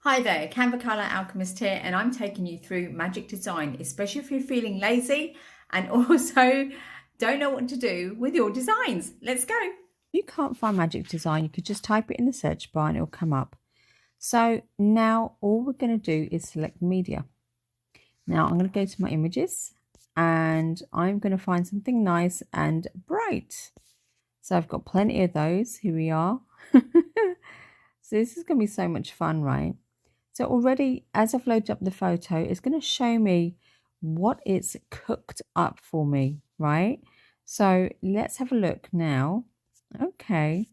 Hi there, Canva Color Alchemist here, and I'm taking you through magic design, especially if you're feeling lazy and also don't know what to do with your designs. Let's go. You can't find magic design, you could just type it in the search bar and it'll come up. So now all we're going to do is select media. Now I'm going to go to my images and I'm going to find something nice and bright. So I've got plenty of those. Here we are. So this is going to be so much fun, right? So already as I've loaded up the photo, it's going to show me what it's cooked up for me, right? So let's have a look now. Okay.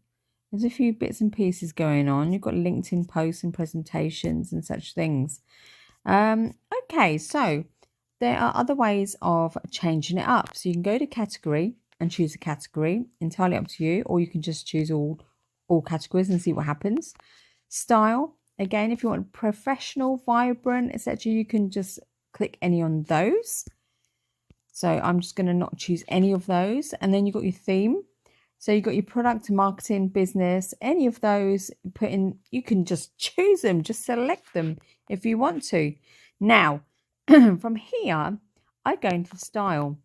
There's a few bits and pieces going on. You've got LinkedIn posts and presentations and such things. Okay, so there are other ways of changing it up. So you can go to category and choose a category, entirely up to you, or you can just choose all categories and see what happens. Style, again, if you want professional, vibrant, etc., you can just click any on those. So I'm just going to not choose any of those. And then you've got your theme. So you've got your product, marketing, business, any of those, put in, you can just choose them, just select them if you want to. Now, from here, I go into style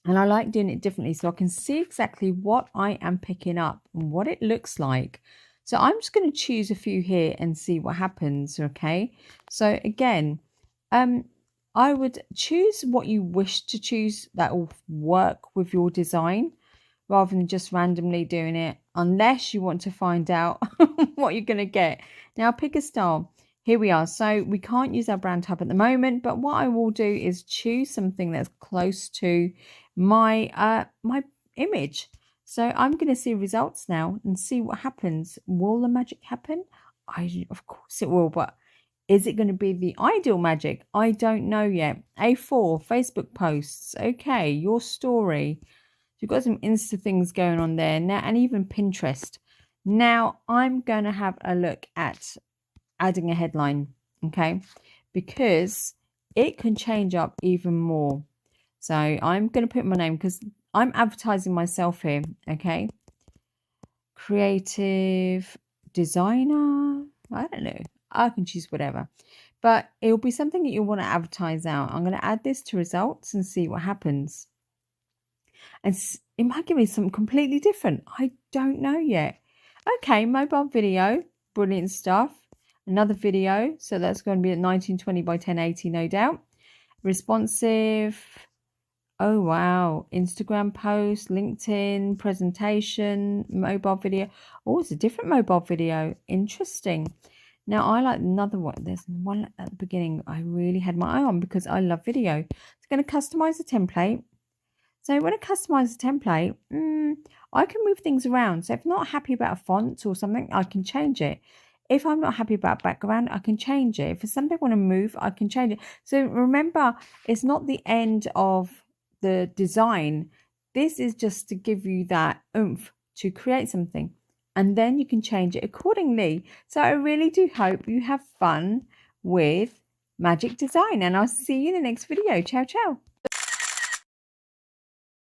and I like doing it differently so I can see exactly what I am picking up and what it looks like. So I'm just going to choose a few here and see what happens, okay? So again, I would choose what you wish to choose that will work with your design, rather than just randomly doing it, unless you want to find out what you're going to get. Now pick a style. Here we are. So we can't use our brand hub at the moment, but what I will do is choose something that's close to my image. So I'm going to see results now and see what happens. Will the magic happen? Of course it will, but is it going to be the ideal magic? I don't know yet. A4, Facebook posts. Okay, your story. You've got some Insta things going on there now, and even Pinterest. Now I'm going to have a look at adding a headline, okay, because it can change up even more. So I'm going to put my name because I'm advertising myself here, okay. Creative designer. I don't know. I can choose whatever, but it'll be something that you want to advertise out. I'm going to add this to results and see what happens. And it might give me something completely different. I don't know yet. Okay, mobile video, brilliant stuff. Another video, so that's going to be at 1920 by 1080, no doubt. Responsive. Oh wow, Instagram post, LinkedIn presentation, mobile video. Oh, it's a different mobile video. Interesting. Now I like another one. There's one at the beginning I really had my eye on because I love video. It's going to customize the template. So when I customize the template, I can move things around. So if I'm not happy about a font or something, I can change it. If I'm not happy about background, I can change it. If it's something I want to move, I can change it. So remember, it's not the end of the design. This is just to give you that oomph to create something. And then you can change it accordingly. So I really do hope you have fun with magic design. And I'll see you in the next video. Ciao, ciao.